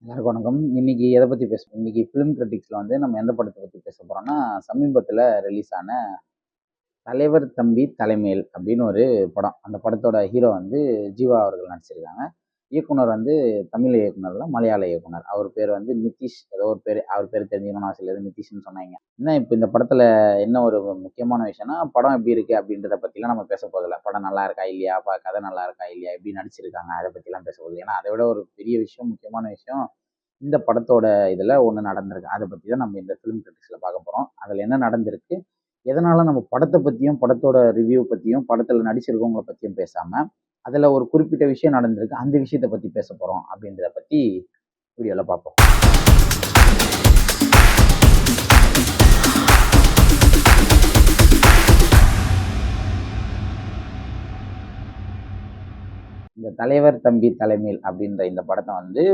எல்லாருக்கும் வணக்கம். இன்னைக்கு எத பத்தி பேசுவோம்? இன்னைக்கு ஃபிலிம் கிரிட்டிக்ஸ்ல நம்ம எந்த படத்த பத்தி பேச போறோம்னா, சமீபத்துல ரிலீஸ் ஆன தலைவர் தம்பி தலைமேல் அப்படின்னு ஒரு படம். அந்த படத்தோட ஹீரோ ஜீவா அவர்கள் நடிச்சிருக்காங்க. இயக்குனர் தமிழ் இயக்குனர் இல்ல, மலையாள இயக்குனர். அவர் பேர் நிதிஷ் ஏதோ ஒரு பேரு. அவர் பேர் தெரிஞ்சுக்கணும்னு அவசியம் இல்ல. நிதிஷ்ன்னு சொன்னாய்ங்க. இப்ப இந்த படத்துல என்ன ஒரு முக்கியமான விஷயம்னா, படம் எப்படி இருக்கு அப்படின்றத பத்திலாம் நம்ம பேச போறதில்ல. படம் நல்லா இருக்கா இல்லையா? கதை நல்லா இருக்கா இல்லையா? எப்படி நடிச்சிருக்காங்க? அத பத்திலாம் பேச போறதில்ல. ஏன்னா, அதை விட ஒரு பெரிய விஷயம், முக்கியமான விஷயம் இந்த படத்தோட இதுல ஒண்ணு நடந்திருக்கு. அத பத்தி தான் நம்ம இந்த ஃபிலிம் கிரிட்டிக்ஸ்ல பார்க்க போறோம். அதுல என்ன நடந்திருக்கு? எதனால நம்ம படத்த பத்தியும், படத்தோட ரிவ்யூ பத்தியும், படத்துல நடிச்சிருக்கவங்கள பத்தியும் பேசாம, அதுல ஒரு குறிப்பிட்ட விஷயம் நடந்திருக்கு. அந்த விஷயத்த பத்தி பேச போறோம் அப்படின்றத பத்தி வீடியோல பார்ப்போம். இந்த தலைவர் தம்பி தலைமேல் அப்படின்ற இந்த படத்த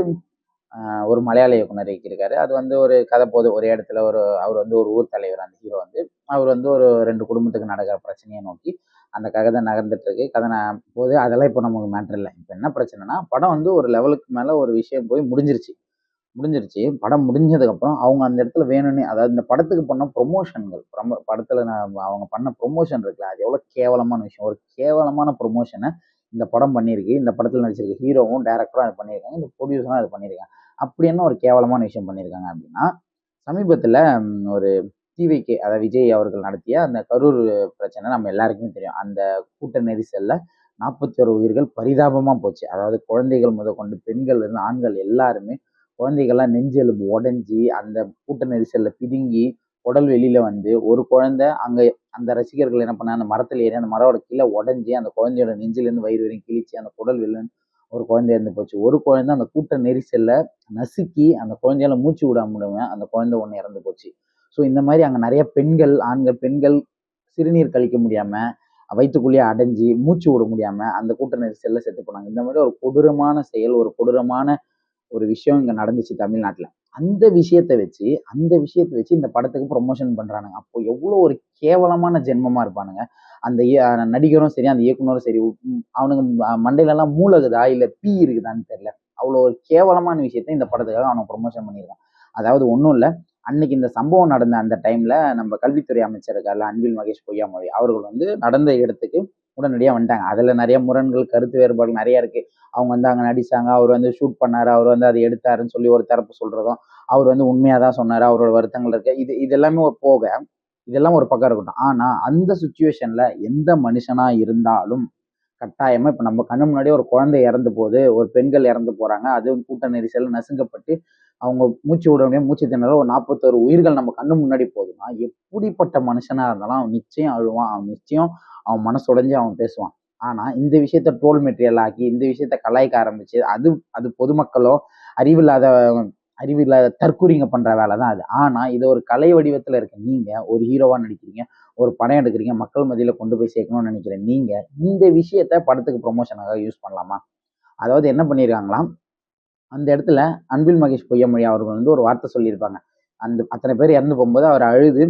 ஒரு மலையாள இயக்குனர் இயக்கியிருக்காரு. அது ஒரு கதை போது. ஒரே இடத்துல அவர் ஒரு ஊர் தலைவர். அந்த ஹீரோ அவர் ஒரு 2 குடும்பத்துக்கு நடக்கிற பிரச்சனையை நோக்கி அந்த கதை நகர்ந்துட்டு இருக்கு. கதை போது. அதெல்லாம் இப்போ நமக்கு மேட்டர் இல்லை. இப்போ என்ன பிரச்சனைனா, படம் ஒரு லெவலுக்கு மேல ஒரு விஷயம் போய் முடிஞ்சிருச்சு. படம் முடிஞ்சதுக்கப்புறம் அவங்க அந்த இடத்துல வேணும்னே, அதாவது இந்த படத்துக்கு பண்ண ப்ரொமோஷன்கள், படத்துல அவங்க பண்ண ப்ரொமோஷன் இருக்குல்ல, அது எவ்வளவு கேவலமான விஷயம். ஒரு கேவலமான ப்ரொமோஷனை இந்த படம் பண்ணியிருக்கு. இந்த படத்துல நடிச்சிருக்க ஹீரோவும் டைரக்டரும் அதை பண்ணியிருக்காங்க. இந்த ப்ரொடியூசரும் அதை பண்ணியிருக்காங்க. அப்படி என்ன ஒரு கேவலமான விஷயம் பண்ணியிருக்காங்க அப்படின்னா, சமீபத்துல ஒரு டிவிகே, அதாவது விஜய் அவர்கள் நடத்திய அந்த கரூர் பிரச்சனை நம்ம எல்லாருக்குமே தெரியும். அந்த கூட்ட நெரிசல்ல 41 உயிர்கள் பரிதாபமா போச்சு. அதாவது குழந்தைகள் முதற்கொண்டு, பெண்கள் இருந்து ஆண்கள் எல்லாருமே, குழந்தைகள்லாம் நெஞ்செலும்பு உடைஞ்சி அந்த கூட்ட நெரிசல்ல பிதுங்கி உடல் வெளியில ஒரு குழந்தை அங்க, அந்த ரசிகர்கள் என்ன பண்ண, அந்த மரத்துல ஏறி அந்த மரோட கீழே உடைஞ்சி அந்த குழந்தையோட நெஞ்சிலிருந்து வயிறு வரையும் கிழிச்சு அந்த குடல் வெளில ஒரு குழந்தை இறந்து போச்சு. ஒரு குழந்தை அந்த கூட்ட நெரிசல்ல நசுக்கி அந்த குழந்தையால மூச்சு விட முடியாம அந்த குழந்தை ஒண்ணு இறந்து போச்சு. ஸோ இந்த மாதிரி அங்க நிறைய பெண்கள், ஆண்கள், பெண்கள் சிறுநீர் கழிக்க முடியாம, வயிற்றுக்குள்ளேயே அடைஞ்சு மூச்சு விட முடியாம அந்த கூட்ட நெரிசல்ல செத்து போனாங்க. இந்த மாதிரி ஒரு கொடூரமான செயல், ஒரு கொடூரமான ஒரு விஷயம் இங்க நடந்துச்சு தமிழ்நாட்டுல. அந்த விஷயத்தை வச்சு இந்த படத்துக்கு ப்ரொமோஷன் பண்றானுங்க. அப்போ எவ்வளவு ஒரு கேவலமான ஜென்மமா இருப்பானுங்க. அந்த நடிகரும் சரி, அந்த இயக்குனரும் சரி. அவனுங்க மண்டையில எல்லாம் மூலகுதா இல்ல பீ இருக்குதான்னு தெரியல. அவ்வளவு ஒரு கேவலமான விஷயத்தை இந்த படத்துக்காக அவனுக்கு ப்ரொமோஷன் பண்ணியிருக்கான். அதாவது ஒண்ணும் இல்ல. அன்னைக்கு இந்த சம்பவம் நடந்த அந்த டைம்ல நம்ம கல்வித்துறை அமைச்சர் இருக்கார்ல, அன்பில் மகேஷ் பொய்யாமொழி அவர்கள் நடந்த இடத்துக்கு உடனடியா வந்துட்டாங்க. அதுல நிறைய முரண்கள், கருத்து வேறுபாடுகள் நிறைய இருக்கு. அவங்க அங்க நடிச்சாங்க, அவர் ஷூட் பண்ணாரு, அவர் அதை எடுத்தாருன்னு சொல்லி ஒரு தரப்பு சொல்றதும், அவர் உண்மையாதான் சொன்னாரு, அவரோட வருத்தங்கள் இருக்கு. இது எல்லாமே ஒரு போக, இதெல்லாம் ஒரு பக்கம் இருக்கட்டும். ஆனா அந்த சுச்சுவேஷன்ல எந்த மனுஷனா இருந்தாலும் கட்டாயமா இப்ப நம்ம கண்ணு முன்னாடியே ஒரு குழந்தை இறந்து போகுது, ஒரு பெண்கள் இறந்து போறாங்க, அதுவும் கூட்ட நெரிசல் நசுங்கப்பட்டு அவங்க மூச்சு விட முடியும், மூச்சு திணறல் ஒரு 41 உயிர்கள் நம்ம கண்ணு முன்னாடி போகுதுன்னா, எப்படிப்பட்ட மனுஷனா இருந்தாலும் அவன் நிச்சயம் அழுவான், அவன் நிச்சயம் அவன் மனசுடைஞ்சு அவன் பேசுவான். ஆனா இந்த விஷயத்த ட்ரோல் மெட்டீரியல் ஆக்கி, இந்த விஷயத்த கலாய்க்க ஆரம்பிச்சு, அது அது பொதுமக்களோ, அறிவில்லாத அறிவில்லாத தற்குறிங்க பண்ற வேலை தான் அது. ஆனா இது ஒரு கலை வடிவத்துல இருக்கு. நீங்க ஒரு ஹீரோவா நடிக்கிறீங்க, ஒரு படம் எடுக்கிறீங்க, மக்கள் மத்தியில கொண்டு போய் சேர்க்கணும்னு நினைக்கிறேன். நீங்க இந்த விஷயத்த படத்துக்கு ப்ரொமோஷனாக யூஸ் பண்ணலாமா? அதாவது என்ன பண்ணியிருக்காங்களாம், அந்த இடத்துல அன்பில் மகேஷ் பொய்யாமொழி அவர்கள் ஒரு வார்த்தை சொல்லியிருப்பாங்க. அந்த அத்தனை பேர் இறந்து போகும்போது அவர் அழுது,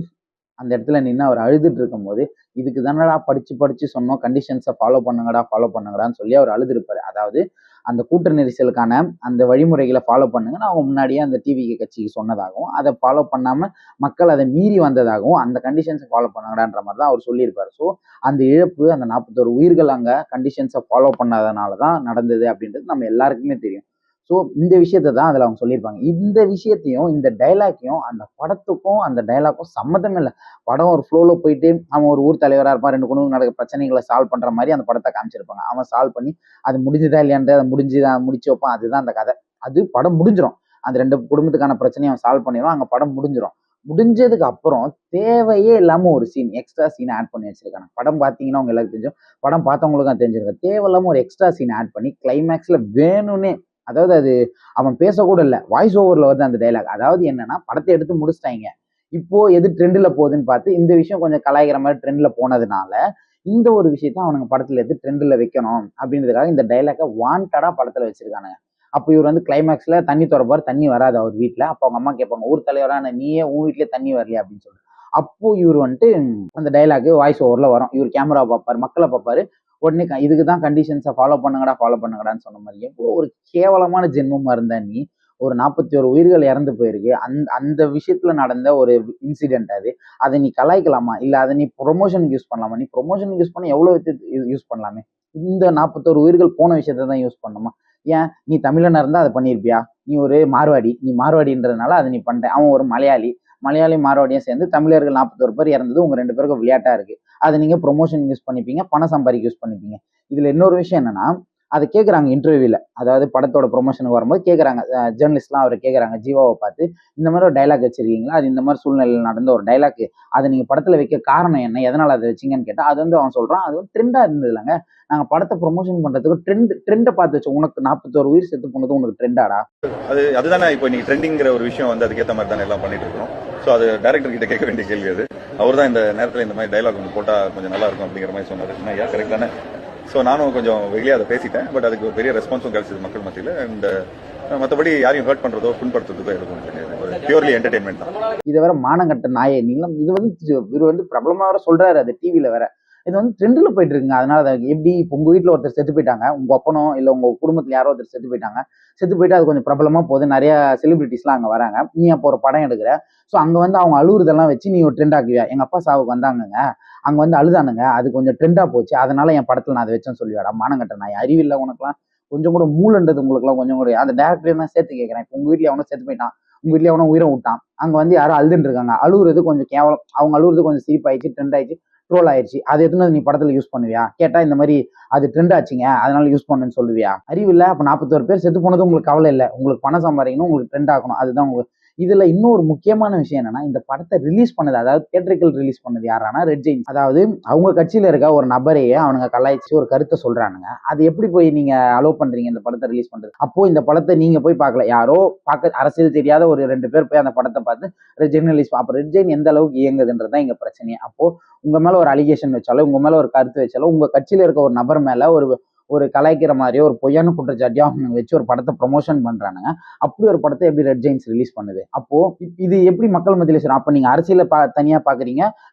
அந்த இடத்துல நின்று அவர் அழுதுட்டு இருக்கும்போது, இதுக்கு தானடா படிச்சு படிச்சு சொன்னோம், கண்டிஷன்ஸை ஃபாலோ பண்ணுங்கடா, ஃபாலோ பண்ணுங்கடான்னு சொல்லி அவர் அழுதுருப்பாரு. அதாவது அந்த கூட்ட நெரிசலுக்கான அந்த வழிமுறைகளை ஃபாலோ பண்ணுங்கன்னு அவங்க முன்னாடியே அந்த டிவி கட்சிக்கு சொன்னதாகவும், அதை ஃபாலோ பண்ணாம மக்கள் அதை மீறி வந்ததாகவும், அந்த கண்டிஷன்ஸை ஃபாலோ பண்ணுங்கடான்ற மாதிரி தான் அவர் சொல்லியிருப்பாரு. ஸோ அந்த இழப்பு, அந்த 41 உயிர்கள் அங்க கண்டிஷன்ஸை ஃபாலோ பண்ணாதனால தான் நடந்தது அப்படின்றது நம்ம எல்லாருக்குமே தெரியும். ஸோ இந்த விஷயத்தை தான் அதில் அவங்க சொல்லியிருப்பாங்க. இந்த விஷயத்தையும், இந்த டைலாக்கையும் அந்த படத்துக்கும் அந்த டைலாக்கும் சம்மந்தமே இல்லை. படம் ஒரு ஃப்ளோல போயிட்டு அவன் ஒரு ஊர் தலைவரா இருப்பான், 2 குடும்பம் நடக்கிற பிரச்சனைகளை சால்வ் பண்ற மாதிரி அந்த படத்தை காமிச்சிருப்பாங்க. அவன் சால்வ் பண்ணி அது முடிஞ்சுதா இல்லையான்ட்டு அதை முடிச்சு வைப்பான். அதுதான் அந்த கதை. அது படம் முடிஞ்சிடும். அந்த 2 குடும்பத்துக்கான பிரச்சனையை அவன் சால்வ் பண்ணிடுவான். அங்க படம் முடிஞ்சிடும். முடிஞ்சதுக்கு அப்புறம் தேவையே இல்லாம ஒரு சீன், எக்ஸ்ட்ரா சீன் ஆட் பண்ணி வச்சிருக்காங்க. படம் பார்த்தீங்கன்னா உங்க எல்லாருக்கும் தெரியும், படம் பார்த்தவங்களுக்கும் தெரிஞ்சிருக்கும். தேவையில்லாம ஒரு எக்ஸ்ட்ரா சீன் ஆட் பண்ணி கிளைமேக்ஸ்ல வேணும்னே, அதாவது அது அவன் பேசக்கூட இல்லை, வாய்ஸ் ஓவர்ல அந்த டைலாக். அதாவது என்னன்னா, படத்தை எடுத்து முடிச்சிட்டாங்க, இப்போ எது ட்ரெண்ட்ல போகுதுன்னு பார்த்து இந்த விஷயம் கொஞ்சம் கலாய்க்கிற மாதிரி ட்ரெண்ட்ல போனதுனால இந்த ஒரு விஷயத்த அவனுங்க படத்துல எடுத்து ட்ரெண்ட்ல வைக்கணும் அப்படின்றதுக்காக இந்த டைலாக்கை வாண்டடா படத்துல வச்சிருக்கானுங்க. அப்போ இவர் கிளைமேக்ஸ்ல தண்ணி திறப்பாரு, தண்ணி வராது அவர் வீட்டுல. அப்போ அவங்க அம்மா கேட்பாங்க, ஊர் தலைவரான நீயே உன் வீட்லயே தண்ணி வரலையா அப்படின்னு சொல்லிட்டு. அப்போ இவர் அந்த டைலாக் வாய்ஸ் ஓவர்ல வரும். இவர் கேமரா பார்ப்பாரு, மக்களை பார்ப்பாரு. உடனே இதுக்கு தான் கண்டிஷன்ஸை ஃபாலோ பண்ணுங்கடா, ஃபாலோ பண்ணுங்கடான்னு சொன்ன மாதிரி. எவ்வளோ ஒரு கேவலமான ஜென்மமா இருந்தா நீ ஒரு 41 உயிர்கள் இறந்து போயிருக்கு. அந்த விஷயத்துல நடந்த ஒரு இன்சிடென்ட் அது. அதை நீ கலாய்க்கலாமா? இல்ல அதை நீ ப்ரொமோஷனுக்கு யூஸ் பண்ணலாமா? நீ ப்ரொமோஷனுக்கு யூஸ் பண்ண எவ்வளவு யூஸ் பண்ணலாமே. இந்த 41 உயிர்கள் போன விஷயத்த தான் யூஸ் பண்ணணுமா? ஏன் நீ தமிழனா இருந்தா அதை பண்ணியிருப்பியா? நீ ஒரு மார்வாடி, நீ மார்வாடின்றதுனால அதை நீ பண்ணிட்ட. அவன் ஒரு மலையாளி, மலையாளி மார்வாடியும் சேர்ந்து தமிழர்கள் 41 பேர் இறந்தது உங்க 2 பேருக்கும் விளையாட்டா இருக்கு. அதை நீங்க ப்ரொமோஷன் யூஸ் பண்ணிப்பீங்க, பணம் சம்பாதிக்க யூஸ் பண்ணிப்பீங்க. இதுல இன்னொரு விஷயம் என்னன்னா, அதை கேட்குறாங்க இன்டர்வியூல. அதாவது படத்தோட ப்ரொமோஷனுக்கு வரும்போது கேட்குறாங்க, ஜேர்னலிஸ்ட்லாம் அவரை கேட்குறாங்க ஜீவாவை பார்த்து, இந்த மாதிரி ஒரு டைலாக் வச்சிருக்கீங்களா? அது இந்த மாதிரி சூழ்நிலையில் நடந்த ஒரு டைலாக். அதை நீங்க படத்துல வைக்க காரணம் என்ன? எதனால அதை வச்சீங்கன்னு கேட்டா, அது வந்து அவன் சொல்றான், அது வந்து ட்ரெண்டா இருந்தது இல்லைங்க. நாங்க படத்தை ப்ரொமோஷன் பண்றதுக்கு ட்ரெண்டை பார்த்து வச்சோம். உனக்கு 41 உயிர் செத்து போனது உனக்கு ட்ரெண்டாடா? அதுதானே இப்போ நீங்க ட்ரெண்டிங்கிற ஒரு விஷயம் வந்து அதுக்கேற்ற மாதிரி தானே எல்லாம் பண்ணிட்டு இருக்கோம். ஸோ அது டைரக்டர் கிட்ட கேட்க வேண்டிய கேள்வி அது. அவர் தான் இந்த நேரத்தில் இந்த மாதிரி டைலாக் ஒன்று போட்டால் கொஞ்சம் நல்லா இருக்கும் அப்படிங்கிற மாதிரி சொன்னார். நான் ஏன் கரெக்ட் தானே. ஸோ நானும் கொஞ்சம் வெளியே அதை பேசிட்டேன். பட் அதுக்கு ஒரு பெரிய ரெஸ்பான்ஸும் கிடைச்சது மக்கள் மத்தியில். அண்ட் மற்றபடி யாரையும் ஹர்ட் பண்றதோ புண்படுத்துறதோ எதுவும் கிடையாது. ஒரு பியூர்லி என்டர்டைன்மெண்ட் தான். இது வேற மானங்கட்ட நாயை நீங்களும் இது வந்து இவர் வந்து பிரபலமா வேற சொல்றாரு அது டிவியில வேற. இது வந்து ட்ரெண்டில் போயிட்டு இருக்குங்க. அதனால எப்படி இப்போ உங்க வீட்டில் ஒருத்தர் செத்து போயிட்டாங்க, உங்க அப்பனோ இல்லை உங்க குடும்பத்தில் யாரோ ஒருத்தர் செத்து போயிட்டாங்க. செத்து போயிட்டு அது கொஞ்சம் பிரபலமா போகுது, நிறைய செலிபிரிட்டிஸ்லாம் அங்கே வராங்க. நீ அப்போ ஒரு படம் எடுக்கிற. ஸோ அங்கே வந்து அவங்க அழுகுறதெல்லாம் வச்சு நீ ஒரு ட்ரெண்ட் ஆக்குவியா? எங்க அப்பா சாவுக்கு வந்தாங்கங்க, அங்கே வந்து அழுதானுங்க, அது கொஞ்சம் ட்ரெண்டா போச்சு, அதனால என் படத்தில் நான் அதை வச்சேன்னு சொல்லுவாடா? மானங்கட்ட நாய், அறிவில்லை உனக்குலாம்? கொஞ்சம் கூட மூலன்றது உங்களுக்குலாம் கொஞ்சம் கூட? அந்த டேரக்டர் தான் சேர்த்து கேட்குறேன். இப்போ உங்க வீட்டில் எவனோ செத்து போயிட்டான், உங்க வீட்டில் எவனோ உயிரை விட்டான், அங்கே வந்து யாரும் அழுதுன்னு இருக்காங்க, அழுகுறது கொஞ்சம் கேவலம், அவங்க அழுகுறது கொஞ்சம் சிரிப்பாயிடுச்சு, ட்ரெண்ட் ஆயிடுச்சு, ட்ரோல் ஆயிடுச்சு. அதை எத்தனை நீ படத்துல யூஸ் பண்ணுவியா? கேட்டா இந்த மாதிரி அது ட்ரெண்ட் ஆச்சுங்க அதனால யூஸ் பண்ணுன்னு சொல்லுவியா? அறிவு இல்ல. அப்ப 41 பேர் செத்து போனது உங்களுக்கு கவலை இல்லை, உங்களுக்கு பணம் சம்பாதிக்கணும், உங்களுக்கு ட்ரெண்ட் ஆகணும், அதுதான் உங்களுக்கு. இதுல இன்னொரு முக்கியமான விஷயம் என்னன்னா, இந்த படத்தை ரிலீஸ் பண்ணது, அதாவது தியேட்டரிக்கல் ரிலீஸ் பண்ணது யாரானா ரெட் ஜெயின்ஸ். அதாவது அவங்க கட்சியில இருக்க ஒரு நபரையே அவனுங்க கலாய்ச்சி ஒரு கருத்தை சொல்றானுங்க. அது எப்படி போய் நீங்க அலோவ் பண்றீங்க இந்த படத்தை ரிலீஸ் பண்றது? அப்போ இந்த படத்தை நீங்க போய் பார்க்கல, யாரோ பார்க்க அரசியல் தெரியாத ஒரு 2 பேர் போய் அந்த படத்தை பார்த்து ரெட் ஜெயின் ரிலீஸ். அப்ப ரெட் ஜெயின் எந்த அளவுக்கு இயங்குதுன்றதுதான் இங்க பிரச்சனையே. அப்போ உங்க மேல ஒரு அலிகேஷன் வச்சாலோ, உங்க மேல ஒரு கருத்து வச்சாலோ, உங்க கட்சியில இருக்க ஒரு நபர் மேல ஒரு ஒரு கலாய்க்கிற மாதிரியோ ஒரு பொய்யான குற்றச்சாட்டியோ அவங்க வச்சு ஒரு படத்தை ப்ரொமோஷன் பண்றானுங்க. அப்படி ஒரு படத்தை எப்படி ரெட் ஜெயின்ஸ் ரிலீஸ் பண்ணுது? அப்போ இது எப்படி மக்கள் மத்தியில சொல்லும்? அப்ப நீங்க அரசியல தனியா பாக்குறீங்க,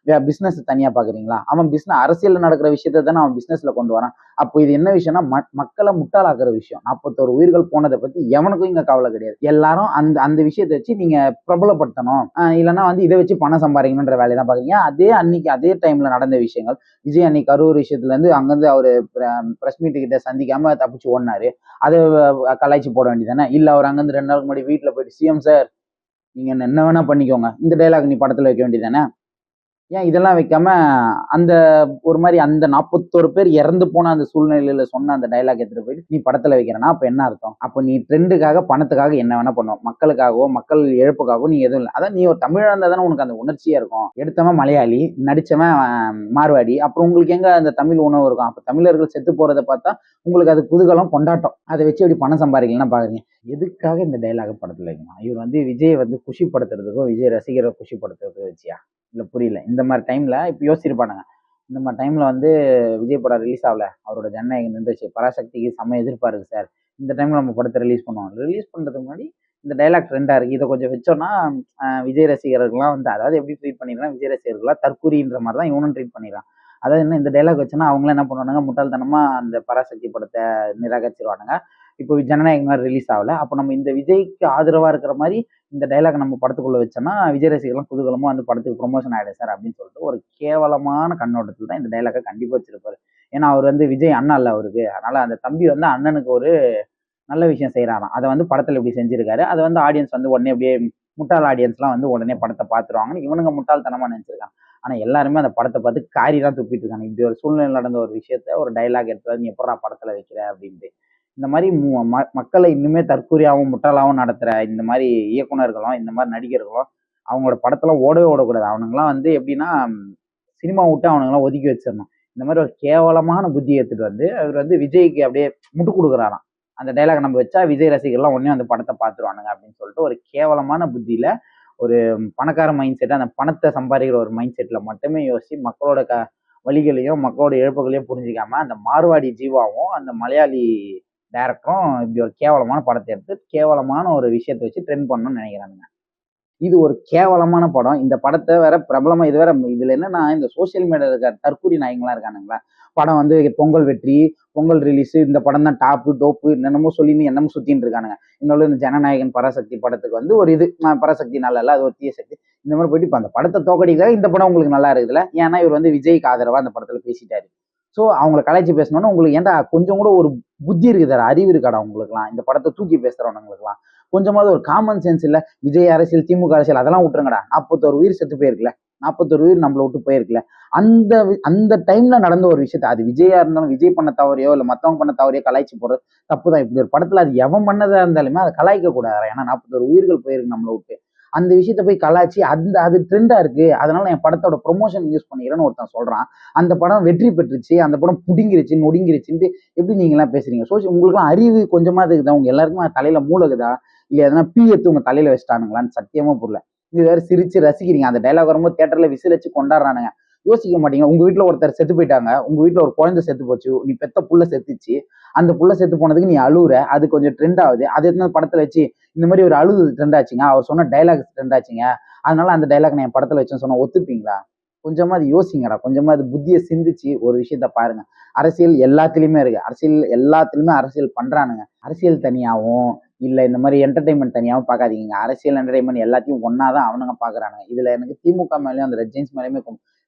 பிசினஸ் தனியா பாக்குறீங்களா? அவன் பிசினஸ் அரசியல் நடக்கிற விஷயத்தை தானே அவன் பிசினஸ்ல கொண்டு வரான். அப்போ இது என்ன விஷயம்னா, மக்களை முட்டாளாக்குற விஷயம். 41 உயிர்கள் போனதை பத்தி எவனுக்கும் இங்க கவலை கிடையாது. எல்லாரும் அந்த அந்த விஷயத்தை வச்சு நீங்க பிரபலப்படுத்தணும், இல்லைன்னா வந்து இதை வச்சு பணம் சம்பாதிக்கணும்ன்ற வேலையை தான் பாக்குறீங்க. அதே அன்னைக்கு அதே டைம்ல நடந்த விஷயங்கள், விஜய் அன்னைக்கு கரூர் விஷயத்துல இருந்து அங்கிருந்து அவரு பிரஸ் மீட் கிட்ட சந்திக்காம தப்பிச்சு ஓடினாரு, அதை கலாய்ச்சி போட வேண்டியதானே? இல்ல அவர் அங்கிருந்து 2 நாளுக்கு முன்னாடி வீட்டுல போயிட்டு, சிஎம் சார் நீங்க என்ன வேணா பண்ணிக்கோங்க, இந்த டைலாக் நீ படத்துல வைக்க வேண்டியதானே? ஏன் இதெல்லாம் வைக்காம அந்த ஒரு மாதிரி அந்த 41 பேர் இறந்து போன அந்த சூழ்நிலையில சொன்ன அந்த டைலாக் எடுத்துட்டு போயிட்டு நீ படத்துல வைக்கிறனா அப்ப என்ன அர்த்தம்? அப்ப நீ ட்ரெண்டுக்காக பணத்துக்காக என்ன வேணா பண்ணுவோம், மக்களுக்காகவோ மக்கள் இழப்புக்காகவோ நீ எதுவும் இல்லை. அதான் நீ ஒரு தமிழா இருந்தா தானே உனக்கு அந்த உணர்ச்சியா இருக்கும். எடுத்தவன் மலையாளி, நடிச்சவன் மார்வாடி, அப்புறம் உங்களுக்கு எங்க அந்த தமிழ் உணவு இருக்கும்? அப்ப தமிழர்கள் செத்து போறதை பார்த்தா உங்களுக்கு அது குதூகலம், கொண்டாட்டம். அதை வச்சு எப்படி பணம் சம்பாதிக்கலாம் பாக்குறீங்க? எதுக்காக இந்த டைலாக் படத்துல வைக்கணும்? இவர் வந்து விஜய் வந்து குஷிப்படுத்துறதுக்கோ விஜய் ரசிகரை குஷிப்படுத்துறதுக்கோ வச்சியா? இல்ல புரியல. இந்த மாதிரி டைம்ல இப்ப யோசிச்சிருப்பானுங்க, இந்த மாதிரி டைம்ல வந்து விஜய் படம் ரிலீஸ் ஆகல, அவரோட ஜனநாயகம் நின்றுச்சு, பராசக்திக்கு செம்ம எதிர்ப்பா இருக்கு சார், இந்த டைம்ல நம்ம படத்தை ரிலீஸ் பண்ணுவோம். ரிலீஸ் பண்றதுக்கு முன்னாடி இந்த டைலாக் ட்ரெண்டா இருக்கு, இதை கொஞ்சம் வச்சோம்னா விஜய் ரசிகர்கள்லாம் வந்து, அதாவது எப்படி ட்ரீட் பண்ணிடுறான், விஜய் ரசிகர்கள்லாம் தற்கூரின்ற மாதிரி தான் இவனும் ட்ரீட் பண்ணிடுறான். அதாவது என்ன, இந்த டைலாக் வச்சோன்னா அவங்களும் என்ன பண்ணுவானுங்க, முட்டாள்தனமா அந்த பராசக்தி படத்தை நிராகரிச்சிருவானுங்க. இப்போ ஜனநாயகம் மாதிரி ரிலீஸ் ஆகல, அப்போ நம்ம இந்த விஜய்க்கு ஆதரவா இருக்கிற மாதிரி இந்த டைலாக் நம்ம படத்துக்குள்ள வச்சோம்னா விஜய் ரசிகர்லாம் குதூகலமா வந்து படத்துக்கு ப்ரொமோஷன் ஆயிடும் சார் அப்படின்னு சொல்லிட்டு ஒரு கேவலமான கண்ணோட்டத்தில் தான் இந்த டைலாக்கை கண்டிப்பா வச்சிருப்பாரு. ஏன்னா அவர் வந்து விஜய் அண்ணா இல்ல அவருக்கு, அதனால அந்த தம்பி வந்து அண்ணனுக்கு ஒரு நல்ல விஷயம் செய்யறாராம், அதை வந்து படத்துல இப்படி செஞ்சிருக்காரு. அதை வந்து ஆடியன்ஸ் வந்து உடனே அப்படியே முட்டாள் ஆடியன்ஸ்லாம் வந்து உடனே படத்தை பார்த்துருவாங்கன்னு இவனுங்க முட்டாள்தனமா நினைச்சிருக்காங்க. ஆனா எல்லாருமே அந்த படத்தை பார்த்து காரி தான் துப்பிட்டு இருக்காங்க. இப்படி ஒரு சூழ்நிலை நடந்த ஒரு விஷயத்த ஒரு டைலாக் எடுத்து நீ எப்படா படத்துல வைக்கிற அப்படின்ட்டு. இந்த மாதிரி மக்களை இன்னுமே தற்கூரியாகவும் முட்டாளாகவும் நடத்துற இந்த மாதிரி இயக்குனர்களும் இந்த மாதிரி நடிகர்களும் அவங்களோட படத்தெல்லாம் ஓடவே ஓடக்கூடாது. அவனுங்கெல்லாம் வந்து எப்படின்னா சினிமா விட்டு அவனுங்கெல்லாம் ஒதுக்கி வச்சிடணும். இந்த மாதிரி ஒரு கேவலமான புத்தியை எடுத்துட்டு வந்து அவர் வந்து விஜய்க்கு அப்படியே முட்டு கொடுக்குறாராம். அந்த டைலாக் நம்ம வச்சா விஜய் ரசிகர்லாம் உடனே அந்த படத்தை பார்த்துருவானுங்க அப்படின்னு சொல்லிட்டு ஒரு கேவலமான புத்தியில ஒரு பணக்கார மைண்ட் செட், அந்த பணத்தை சம்பாதிக்கிற ஒரு மைண்ட் செட்ல மட்டுமே யோசிச்சு மக்களோட வழிகளையும் மக்களோட இழப்புகளையும் புரிஞ்சிக்காம அந்த மார்வாடி ஜீவாவும் அந்த மலையாளி டைரக்டரும் இப்படி ஒரு கேவலமான படத்தை எடுத்து கேவலமான ஒரு விஷயத்தை வச்சு ட்ரெண்ட் பண்ணணும்னு நினைக்கிறானுங்க. இது ஒரு கேவலமான படம். இந்த படத்தை வேற பிரபலமா இது வேற இதுல என்னன்னா இந்த சோசியல் மீடியால இருக்க தற்கூரி நாயங்களா இருக்கானுங்களா, படம் வந்து பொங்கல் வெற்றி, பொங்கல் ரிலீஸ், இந்த படம் தான் டாப்பு டோப்பு என்னென்னமோ சொல்லி என்னமோ சுத்தின்னு இருக்கானுங்க. இன்னொரு இந்த ஜனநாயகன் பராசக்தி படத்துக்கு வந்து ஒரு இது பராசக்தி நல்லா இல்ல, அது ஒரு தீய சக்தி, இந்த மாதிரி போயிட்டு இப்ப அந்த படத்தை தோக்கடிக்காக இந்த படம் உங்களுக்கு நல்லா இருக்குதுல்ல. ஏன்னா இவர் வந்து விஜய்க்கு ஆதரவா அந்த படத்துல பேசிட்டாரு. சோ அவங்களை கலாய்ச்சி பேசணும்னா உங்களுக்கு ஏன்டா கொஞ்சம் கூட ஒரு புத்தி இருக்குதாடா, அறிவு இருக்காடா உங்களுக்குலாம், இந்த படத்தை தூக்கி பேசுறவனுங்களுக்குலாம் கொஞ்சமாவது ஒரு காமன் சென்ஸ் இல்ல. விஜய் அரசியல், திமுக அரசியல் அதெல்லாம் விட்டுருங்கடா. 41 உயிர் செத்து போயிருக்குல்ல, 41 உயிர் நம்மள விட்டு போயிருக்குல்ல. அந்த அந்த டைம்ல நடந்த ஒரு விஷயத்த அது விஜயா இருந்தாலும் விஜய் பண்ண தவறையோ இல்ல மத்தவங்க பண்ண தவறையோ கலாய்ச்சி போறது தப்புதான். இப்படி ஒரு படத்துல அது எவன் பண்ணதா இருந்தாலுமே அதை கலாய்க்க கூடாது. ஏன்னா 41 உயிர்கள் போயிருக்கு நம்மள விட்டு. அந்த விஷயத்த போய் கலாய்ச்சி அது ட்ரெண்டா இருக்கு, அதனால என் படத்தோட ப்ரொமோஷன் யூஸ் பண்ணிக்கிறேன்னு ஒருத்தன் சொல்றான். அந்த படம் வெற்றி பெற்றுச்சு, அந்த படம் புடுங்கிருச்சு நொடிங்கிருச்சுன்ட்டு எப்படி நீங்க எல்லாம் பேசுறீங்க? உங்களுக்கு எல்லாம் அறிவு கொஞ்சமா இருக்குதா? உங்க எல்லாருக்குமே தலையில மூலகுதா? இல்ல எதனா பீ எடுத்து உங்க தலையில வச்சுட்டானுங்களான்னு சத்தியமா புரியல. இது வேற சிரிச்சு ரசிக்கிறீங்க. அந்த டைலாக் வரும்போது தியேட்டர்ல விசில் வச்சு கொண்டாடுறானுங்க. யோசிக்க மாட்டீங்க. உங்க வீட்டுல ஒருத்தர் செத்து போயிட்டாங்க, உங்க வீட்டுல ஒரு குழந்தை செத்து போச்சு, நீ பெத்த புள்ள செத்துச்சு, அந்த புள்ள செத்து போனதுக்கு நீ அழுவுற, அது கொஞ்சம் ட்ரெண்ட் ஆகுது, அது எத்தனை படத்துல வச்சு இந்த மாதிரி ஒரு அழுது ட்ரெண்ட் ஆச்சுங்க, அவர் சொன்ன டைலாக் ட்ரெண்ட் ஆச்சுங்க, அதனால அந்த டைலாக் நான் என் படத்துல வச்சேன்னு சொன்னா ஒத்துப்பீங்களா? கொஞ்சமா அது யோசிங்கடா. கொஞ்சமா அது புத்தியை சிந்திச்சு ஒரு விஷயத்த பாருங்க. அரசியல் எல்லாத்துலயுமே இருக்கு. அரசியல் எல்லாத்துலயுமே அரசியல் பண்றானுங்க. அரசியல் தனியாவும் இல்ல இந்த மாதிரி என்டர்டைன்மெண்ட் தனியாவும் பார்க்காதீங்க. அரசியல் என்டர்டைன்மெண்ட் எல்லாத்தையும் ஒன்னாதான் அவனுங்க பாக்குறானுங்க. இதுல எனக்கு திமுக மேலயும் அந்த ரெட் ஜெயின்ஸ் மேலயுமே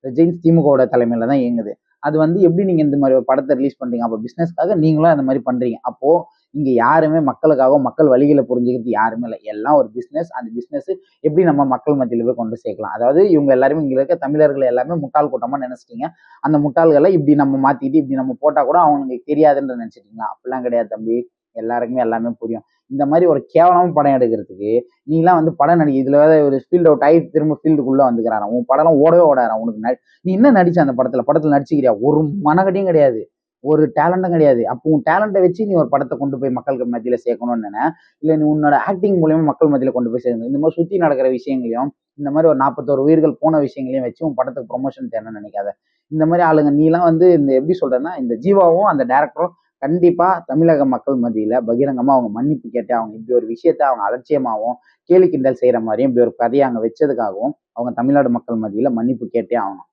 ரெட் ஜெயின்ஸ் திமுகவோட தலைமையில தான் இயங்குது. அது வந்து எப்படி நீங்க இந்த மாதிரி ஒரு படத்தை ரிலீஸ் பண்றீங்க? அப்போ பிசினஸ்க்காக நீங்களும் அந்த மாதிரி பண்றீங்க. அப்போ இங்க யாருமே மக்களுக்காக மக்கள் வழிகளை புரிஞ்சுக்கிறது யாருமே இல்லை. எல்லாம் ஒரு பிசினஸ். அந்த பிசினஸ் எப்படி நம்ம மக்கள் மத்தியில போய் கொண்டு சேர்க்கலாம்? அதாவது இவங்க எல்லாருமே இங்க இருக்க தமிழர்கள் எல்லாமே முட்டாள் கூட்டமா நினைச்சிட்டீங்க. அந்த முட்டாள்களை இப்படி நம்ம மாத்திட்டு இப்படி நம்ம போட்டா கூட அவங்களுக்கு தெரியாதுன்னு நினைச்சிட்டீங்களா? அப்படிலாம் கிடையாது தம்பி. எல்லாருக்குமே எல்லாமே புரியும். இந்த மாதிரி ஒரு கேவலமா படம் எடுக்கிறதுக்கு நீலாம் வந்து படம் நடிகை இதுல வேற ஒரு ஃபீல்ட் அவுட் ஆகி திரும்ப ஃபீல்டுக்குள்ள வந்துக்கிறாராம். உன் படம் ஓடவே ஓடாராம். உனக்கு நீ என்ன நடிச்ச அந்த படத்துல நடிச்சுக்கிறியா? ஒரு மனகடியும் கிடையாது, ஒரு டேலண்டும் கிடையாது. அப்போ உன் டேலண்ட்டை வச்சு நீ ஒரு படத்தை கொண்டு போய் மக்களுக்கு மத்தியில சேர்க்கணும்னு நினை, இல்ல நீ உன்னோட ஆக்டிங் மூலியமா மக்கள் மத்தியில கொண்டு போய் சேர்க்கணும். இந்த மாதிரி சுத்தி நடக்கிற விஷயங்களையும் இந்த மாதிரி ஒரு 41 உயிர்கள் போன விஷயங்களையும் வச்சு உன் படத்துக்கு ப்ரொமோஷன் தேவைன்னு நினைக்காத. இந்த மாதிரி ஆளுங்க நீலாம் வந்து இந்த எப்படி சொல்றேன்னா இந்த ஜீவாவும் அந்த டேரக்டரும் கண்டிப்பா தமிழக மக்கள் மத்தியில பகிரங்கமா அவங்க மன்னிப்பு கேட்டு அவங்க இப்படி ஒரு விஷயத்த அவங்க அலட்சியமாகவும் கேலி கிண்டல் செய்யற மாதிரியும் இப்படி ஒரு கதையை அங்க வச்சதுக்காகவும் அவங்க தமிழ்நாடு மக்கள் மத்தியில மன்னிப்பு கேட்டே ஆகணும்.